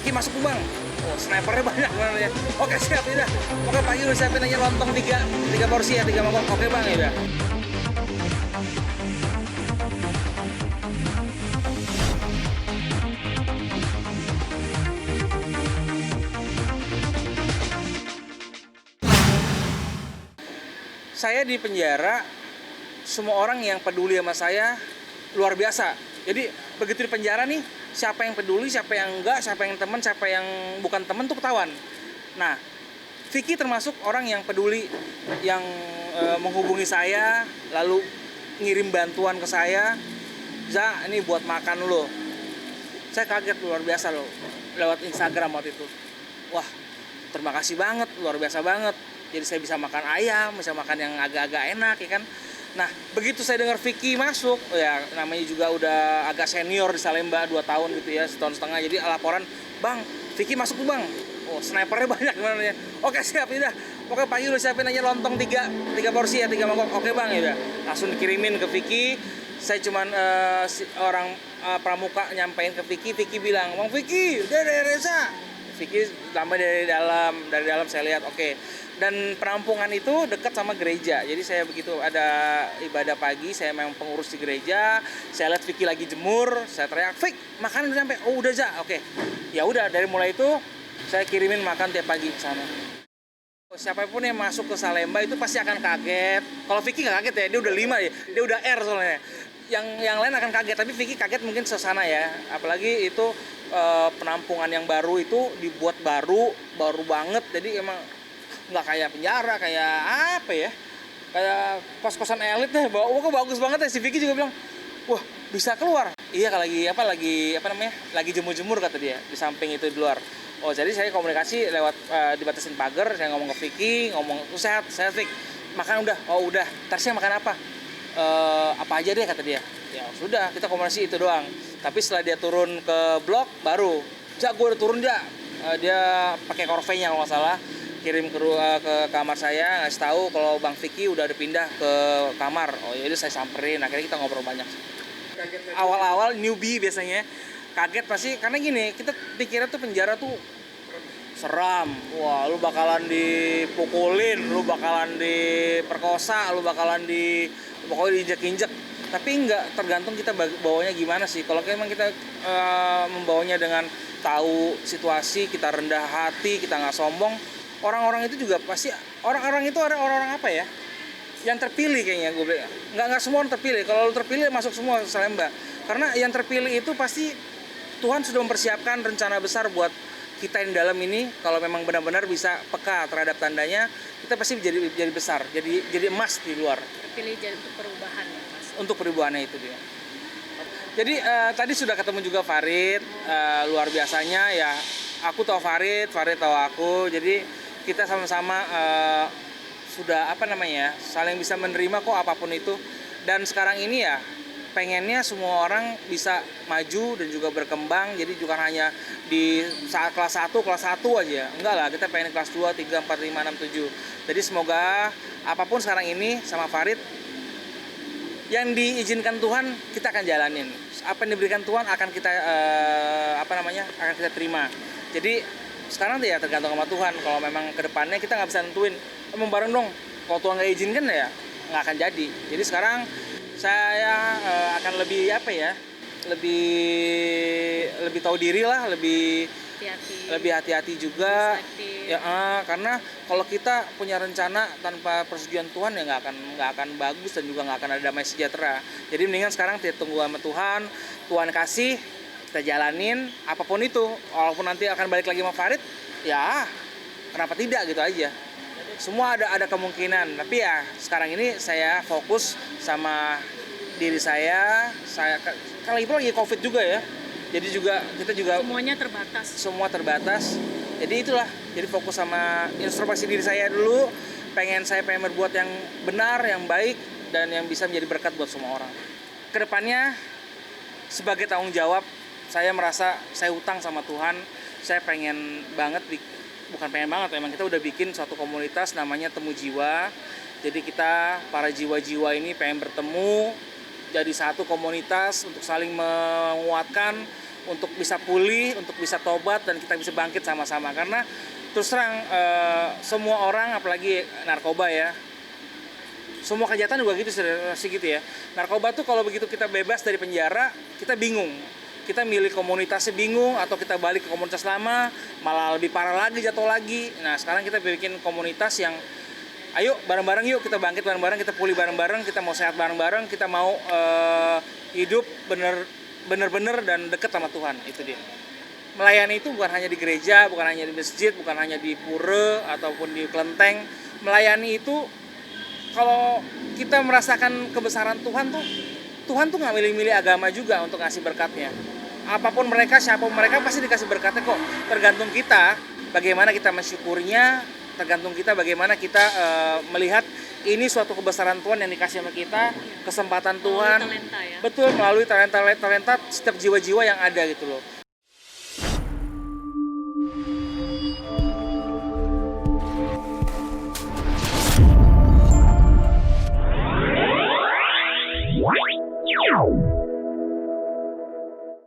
Vicky masuk tuh bang. Oh, snipernya banyak sebenarnya. Oke siap ya. Oke pagi udah siapin aja lontong tiga porsi ya, 3 mangkok. Oke bang ya. Saya di penjara, semua orang yang peduli sama saya luar biasa. Jadi begitu di penjara nih, siapa yang peduli, siapa yang enggak, siapa yang teman, siapa yang bukan teman tuh ketahuan. Nah, Vicky termasuk orang yang peduli, yang menghubungi saya, lalu ngirim bantuan ke saya. Za, ini buat makan lo. Saya kaget luar biasa loh, lewat Instagram waktu itu. Wah, terima kasih banget, luar biasa banget. Jadi saya bisa makan ayam, bisa makan yang agak-agak enak ya kan. Nah, begitu saya dengar Vicky masuk, ya namanya juga udah agak senior di Salemba 2 tahun gitu ya, setahun setengah. Jadi laporan, "Bang, Vicky masuk tuh, Bang." Oh, snipernya banyak sebenarnya. Oke, siap ya. Oke, pagi udah siapin aja lontong 3 porsi ya, 3 mangkok. Oke, Bang ya. Langsung dikirimin ke Vicky. Saya cuman orang pramuka nyampein ke Vicky bilang, "Bang Vicky, udah dari Reza." Vicky lama dari dalam saya lihat, oke. Dan penampungan itu dekat sama gereja. Jadi saya begitu ada ibadah pagi, saya memang pengurus di gereja. Saya lihat Vicky lagi jemur, saya teriak, "Vick, makanan udah sampai." "Oh, udah, Za." Oke. Ya udah, dari mulai itu saya kirimin makan tiap pagi ke sana. Siapapun yang masuk ke Salemba itu pasti akan kaget. Kalau Vicky nggak kaget ya, dia udah 5 ya, dia udah R soalnya. Yang lain akan kaget, tapi Vicky kaget mungkin suasana ya. Apalagi itu penampungan yang baru itu dibuat baru banget. Jadi emang nggak kayak penjara, kayak apa ya, kayak kos-kosan elit deh. Bagus banget ya. Si Vicky juga bilang, "Wah, bisa keluar." Iya, lagi jemur-jemur kata dia di samping itu di luar. Oh, jadi saya komunikasi lewat dibatasin pagar. Saya ngomong ke Vicky, sehat Vicky, makan udah. Oh udah, tarsnya makan apa? Apa aja deh kata dia. Ya sudah, kita komunikasi itu doang. Tapi setelah dia turun ke blok baru, "Ja, gue udah turun, Ja." Dia pakai Corvée-nya kalau nggak salah, kirim ke kamar saya, ngasih tahu kalau Bang Vicky udah pindah ke kamar. Oh ya udah, saya samperin, akhirnya kita ngobrol banyak. Awal-awal newbie biasanya kaget pasti, karena gini, kita pikirnya tuh penjara tuh seram. Wah, lu bakalan dipukulin, lu bakalan diperkosa, lu bakalan pokoknya diinjek-injek. Tapi enggak, tergantung kita bawanya gimana sih. Kalau memang kita membawanya dengan tahu situasi, kita rendah hati, kita nggak sombong, orang-orang itu juga pasti, orang-orang itu ada orang-orang apa ya, yang terpilih kayaknya. Gue bilang nggak semua orang terpilih. Kalau lu terpilih masuk semua Salemba, karena yang terpilih itu pasti Tuhan sudah mempersiapkan rencana besar buat kita yang dalam ini. Kalau memang benar-benar bisa peka terhadap tandanya, kita pasti jadi besar, jadi emas di luar. Terpilih jadi untuk perubahan ya, Mas. Untuk perubahannya itu dia. Jadi tadi sudah ketemu juga Farid, luar biasanya ya. Aku tahu Farid tahu aku. Jadi kita sama-sama sudah saling bisa menerima kok apapun itu. Dan sekarang ini ya pengennya semua orang bisa maju dan juga berkembang. Jadi bukan hanya di saat kelas 1 aja. Enggak lah, kita pengen kelas 2, 3, 4, 5, 6, 7. Jadi semoga apapun sekarang ini sama Farid, yang diizinkan Tuhan kita akan jalanin. Apa yang diberikan Tuhan akan kita akan kita terima. Jadi sekarang ya tergantung sama Tuhan. Kalau memang kedepannya kita nggak bisa nentuin, emang bareng dong. Kalau Tuhan nggak izinkan ya nggak akan jadi. Jadi sekarang saya akan lebih lebih tahu diri lah, lebih hati-hati juga ya, karena kalau kita punya rencana tanpa persetujuan Tuhan ya nggak akan bagus, dan juga nggak akan ada damai sejahtera. Jadi mendingan sekarang kita tunggu sama Tuhan kasih, kita jalanin apapun itu. Walaupun nanti akan balik lagi sama Farid, ya kenapa tidak gitu aja. Semua ada kemungkinan, tapi ya sekarang ini saya fokus sama diri saya kan lagi COVID juga ya. Jadi kita juga semua terbatas. Jadi itulah, jadi fokus sama introspeksi diri saya dulu. Saya pengen berbuat yang benar, yang baik, dan yang bisa menjadi berkat buat semua orang. Kedepannya sebagai tanggung jawab, saya merasa saya hutang sama Tuhan. Saya pengen banget memang kita udah bikin suatu komunitas namanya Temu Jiwa. Jadi kita para jiwa-jiwa ini pengen bertemu jadi satu komunitas untuk saling menguatkan, untuk bisa pulih, untuk bisa tobat dan kita bisa bangkit sama-sama. Karena terus terang semua orang, apalagi narkoba ya, semua kejahatan juga gitu sih gitu ya. Narkoba tuh kalau begitu kita bebas dari penjara, kita bingung. Kita milih komunitasnya bingung, atau kita balik ke komunitas lama, malah lebih parah lagi, jatuh lagi. Nah sekarang kita bikin komunitas yang ayo bareng-bareng yuk, kita bangkit bareng-bareng, kita pulih bareng-bareng, kita mau sehat bareng-bareng, kita mau hidup bener-bener dan deket sama Tuhan. Itu dia. Melayani itu bukan hanya di gereja, bukan hanya di masjid, bukan hanya di pura ataupun di kelenteng. Melayani itu kalau kita merasakan kebesaran Tuhan tuh nggak milih-milih agama juga untuk ngasih berkatnya. Apapun mereka, siapapun mereka pasti dikasih berkatnya kok. Tergantung kita bagaimana kita mensyukurinya, tergantung kita bagaimana kita melihat ini suatu kebesaran Tuhan yang dikasih sama kita, kesempatan Tuhan. Talenta ya. Betul, melalui talenta setiap jiwa-jiwa yang ada gitu loh.